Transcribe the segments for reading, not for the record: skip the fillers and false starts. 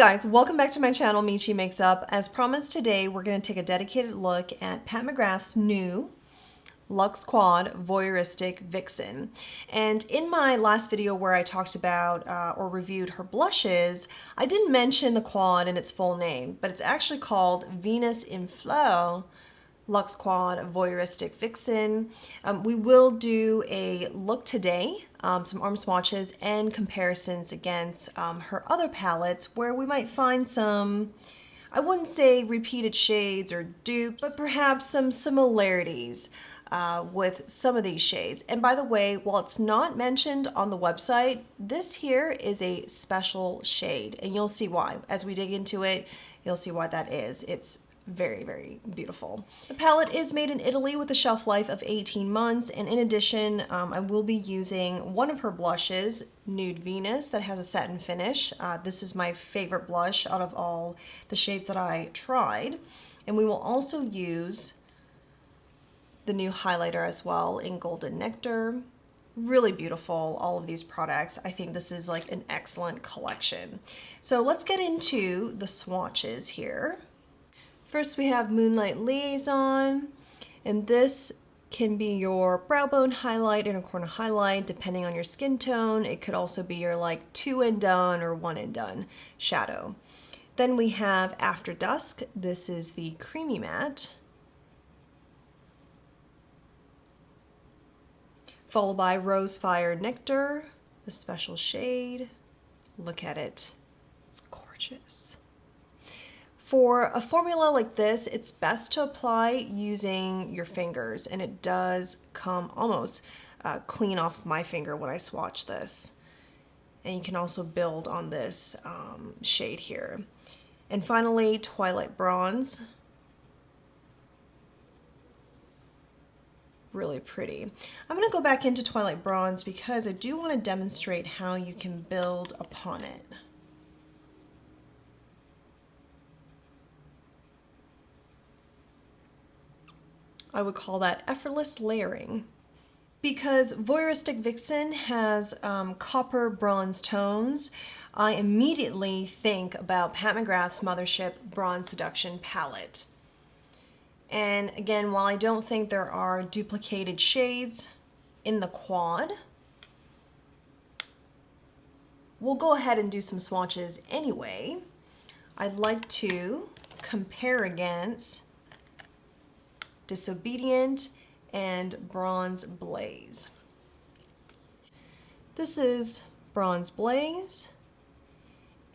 guys, welcome back to my channel, Michi Makes Up. As promised, today we're going to take a dedicated look at Pat McGrath's new Luxe Quad Voyeuristic Vixen. And in my last video where I talked about or reviewed her blushes, I didn't mention the quad in its full name, but it's actually called Venus in Flow Luxe Quad Voyeuristic Vixen. We will do a look today, some arm swatches and comparisons against her other palettes where we might find some, I wouldn't say repeated shades or dupes, but perhaps some similarities with some of these shades. And by the way, while it's not mentioned on the website, this here is a special shade, and you'll see why. As we dig into it, you'll see why that is. It's very, very beautiful. The palette is made in Italy with a shelf life of 18 months, and in addition, I will be using one of her blushes, Nude Venus, that has a satin finish. This is my favorite blush out of all the shades that I tried. And we will also use the new highlighter as well in Golden Nectar. Really beautiful, all of these products. I think this is like an excellent collection. So let's get into the swatches here. First we have Moonlight Liaison, and this can be your brow bone highlight, inner corner highlight, depending on your skin tone. It could also be your like 2 and done or 1 and done shadow. Then we have After Dusk. This is the creamy matte. Followed by Rose Fire Nectar, the special shade. Look at it, it's gorgeous. For a formula like this, it's best to apply using your fingers, and it does come almost clean off my finger when I swatch this. And you can also build on this shade here. And finally, Twilight Bronze. Really pretty. I'm going to go back into Twilight Bronze because I do want to demonstrate how you can build upon it. I would call that effortless layering. Because Voyeuristic Vixen has copper bronze tones, I immediately think about Pat McGrath's Mothership Bronze Seduction palette. And again, while I don't think there are duplicated shades in the quad, we'll go ahead and do some swatches anyway. I'd like to compare against Disobedient and Bronze Blaze. This is Bronze Blaze,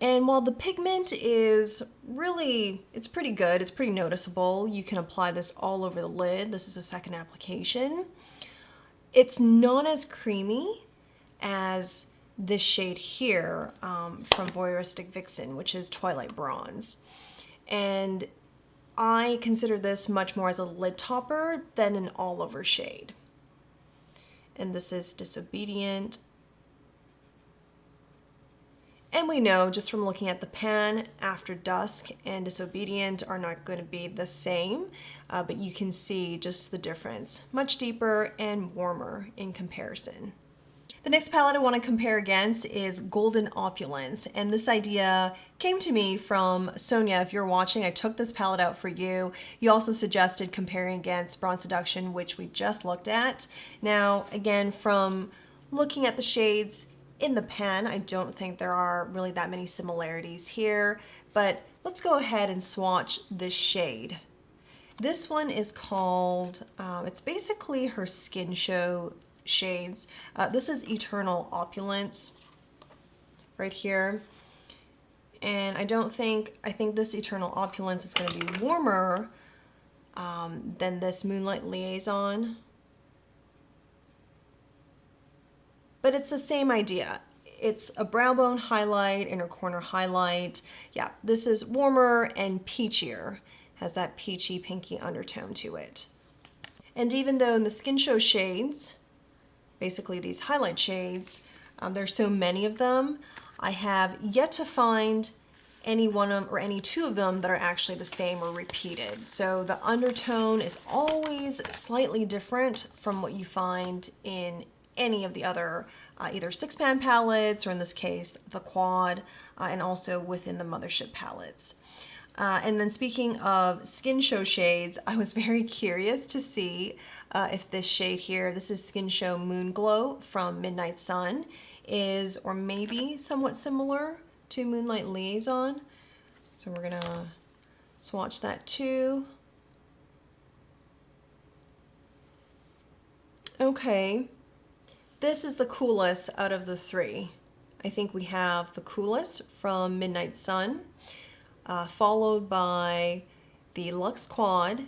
and while the pigment is really, it's pretty good, it's pretty noticeable, you can apply this all over the lid. This is a second application. It's not as creamy as this shade here from Voyeuristic Vixen, which is Twilight Bronze. And I consider this much more as a lid topper than an all-over shade. And this is Disobedient. And we know just from looking at the pan, After Dusk and Disobedient are not going to be the same, but you can see just the difference. Much deeper and warmer in comparison. The next palette I want to compare against is Golden Opulence, and this idea came to me from Sonia. If you're watching, I took this palette out for you. You also suggested comparing against Bronze Seduction, which we just looked at. Now, again, from looking at the shades in the pan, I don't think there are really that many similarities here, but let's go ahead and swatch this shade. This one is called, it's basically her Skin Show shades. This is Eternal Opulence right here, and I think this Eternal Opulence is going to be warmer than this Moonlight Liaison, but it's the same idea. It's a brow bone highlight, inner corner highlight. Yeah, this is warmer and peachier, has that peachy pinky undertone to it. And even though in the Skin Show shades, basically these highlight shades, there's so many of them, I have yet to find any one of or any two of them that are actually the same or repeated. So the undertone is always slightly different from what you find in any of the other either 6-pan palettes, or in this case, the quad, and also within the mothership palettes. And then speaking of skin show shades, I was very curious to see if this shade here, this is Skin Show Moon Glow from Midnight Sun, is or maybe somewhat similar to Moonlight Liaison. So we're gonna swatch that too. Okay, this is the coolest out of the three. I think we have the coolest from Midnight Sun, followed by the Luxe Quad,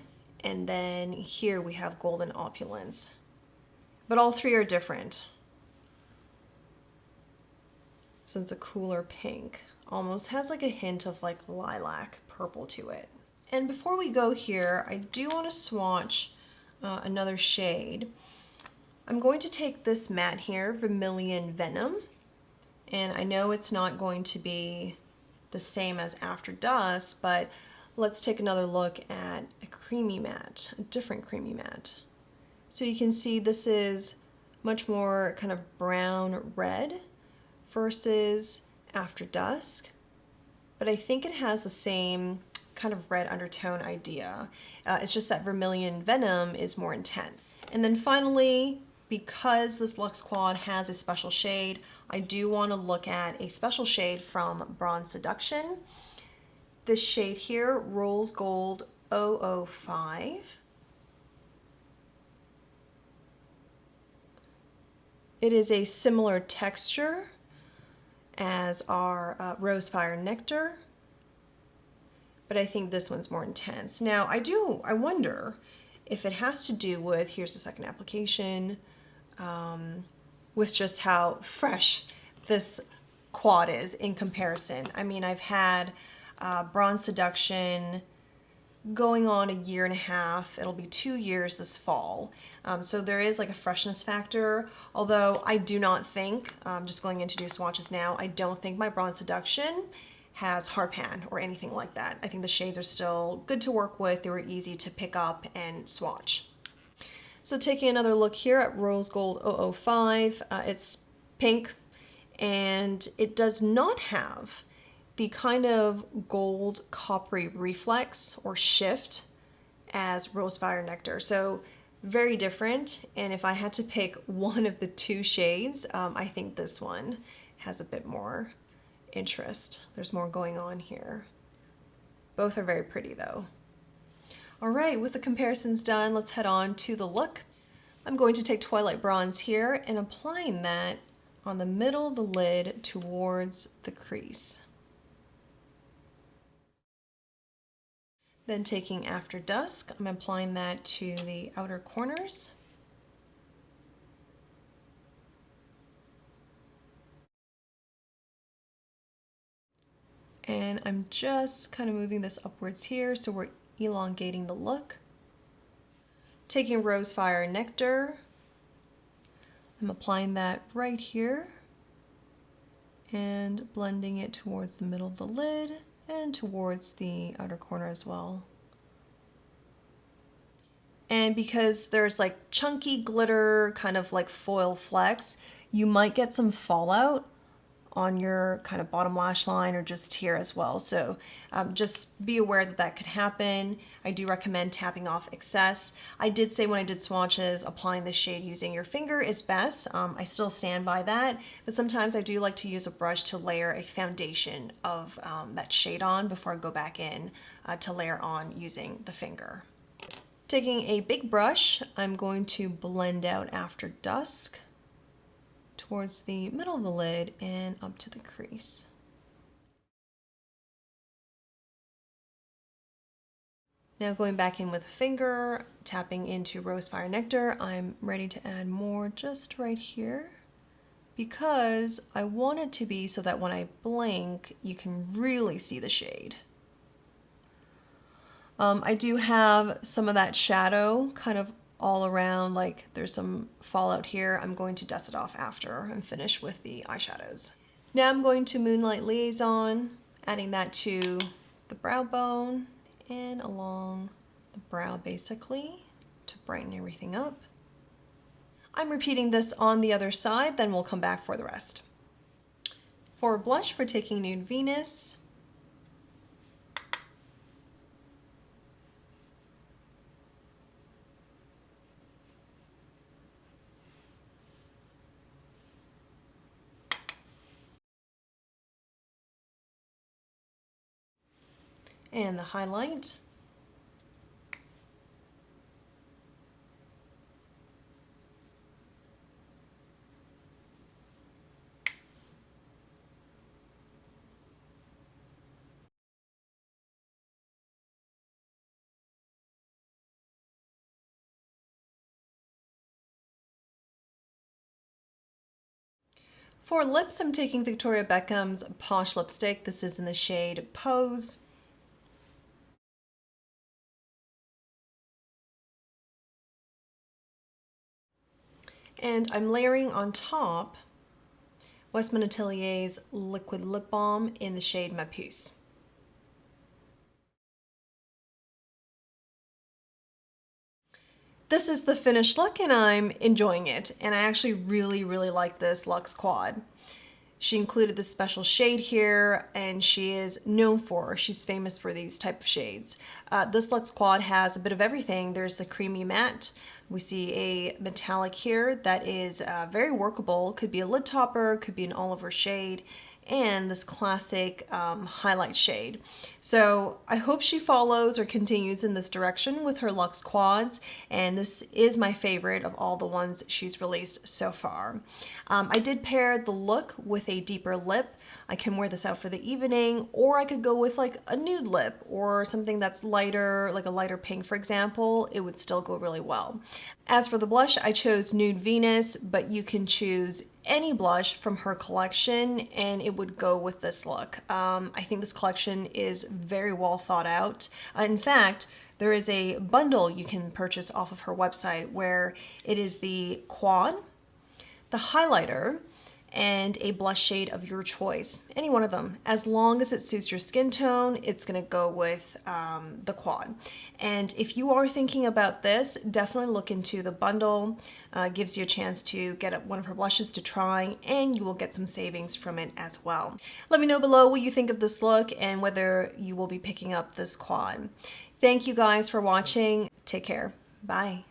and then here we have Golden Opulence. But all three are different. So it's a cooler pink. Almost has like a hint of like lilac purple to it. And before we go here, I do want to swatch another shade. I'm going to take this matte here, Vermilion Venom, and I know it's not going to be the same as After Dusk, but let's take another look at a creamy matte, a different creamy matte. So you can see this is much more kind of brown red versus After Dusk, but I think it has the same kind of red undertone idea. It's just that Vermilion Venom is more intense. And then finally, because this Luxe Quad has a special shade, I do want to look at a special shade from Bronze Seduction. This shade here, Rose Gold 005. It is a similar texture as our Rose Fire Nectar, but I think this one's more intense. Now, I wonder if it has to do with, here's the second application, with just how fresh this quad is in comparison. I mean, I've had Bronze Seduction going on 1.5 years. It'll be 2 years this fall. So there is like a freshness factor, although I do not think, just going into do swatches now, I don't think my Bronze Seduction has hard pan or anything like that. I think the shades are still good to work with. They were easy to pick up and swatch. So taking another look here at Rose Gold 005, it's pink, and it does not have the kind of gold coppery reflex or shift as Rose Fire Nectar. So very different, and if I had to pick one of the two shades, I think this one has a bit more interest. There's more going on here. Both are very pretty though. All right, with the comparisons done, let's head on to the look. I'm going to take Twilight Bronze here and applying that on the middle of the lid towards the crease. Then taking After Dusk, I'm applying that to the outer corners. And I'm just kind of moving this upwards here, so we're elongating the look. Taking Rose Fire Nectar, I'm applying that right here and blending it towards the middle of the lid and towards the outer corner as well. And because there's like chunky glitter, kind of like foil flecks, you might get some fallout on your kind of bottom lash line or just here as well. So just be aware that that could happen. I do recommend tapping off excess. I did say when I did swatches, applying this shade using your finger is best. I still stand by that, but sometimes I do like to use a brush to layer a foundation of that shade on before I go back in to layer on using the finger. Taking a big brush, I'm going to blend out After Dusk towards the middle of the lid and up to the crease. Now going back in with a finger, tapping into Rose Fire Nectar, I'm ready to add more just right here because I want it to be so that when I blink, you can really see the shade. I do have some of that shadow kind of all around, like there's some fallout here. I'm going to dust it off after I'm finished with the eyeshadows. Now I'm going to Moonlight Liaison, adding that to the brow bone and along the brow basically to brighten everything up. I'm repeating this on the other side, then we'll come back for the rest. For blush, we're taking Nude Venus. And the highlight. For lips, I'm taking Victoria Beckham's Posh Lipstick. This is in the shade Pose. And I'm layering on top Westman Atelier's Liquid Lip Balm in the shade Ma Puce. This is the finished look and I'm enjoying it. And I actually really like this Luxe Quad. She included this special shade here and she is known for, she's famous for these type of shades. This Luxe Quad has a bit of everything. There's the creamy matte. We see a metallic here that is very workable. Could be a lid topper, could be an olive shade, and this classic highlight shade. So I hope she follows or continues in this direction with her Luxe Quads, and this is my favorite of all the ones she's released so far. I did pair the look with a deeper lip. I can wear this out for the evening, or I could go with like a nude lip or something that's lighter, like a lighter pink, for example. It would still go really well. As for the blush, I chose Nude Venus, but you can choose any blush from her collection and it would go with this look. I think this collection is very well thought out. In fact, there is a bundle you can purchase off of her website where it is the quad, the highlighter, and a blush shade of your choice. Any one of them. As long as it suits your skin tone, it's gonna go with the quad. And if you are thinking about this, definitely look into the bundle. Gives you a chance to get one of her blushes to try, and you will get some savings from it as well. Let me know below what you think of this look and whether you will be picking up this quad. Thank you guys for watching. Take care. Bye.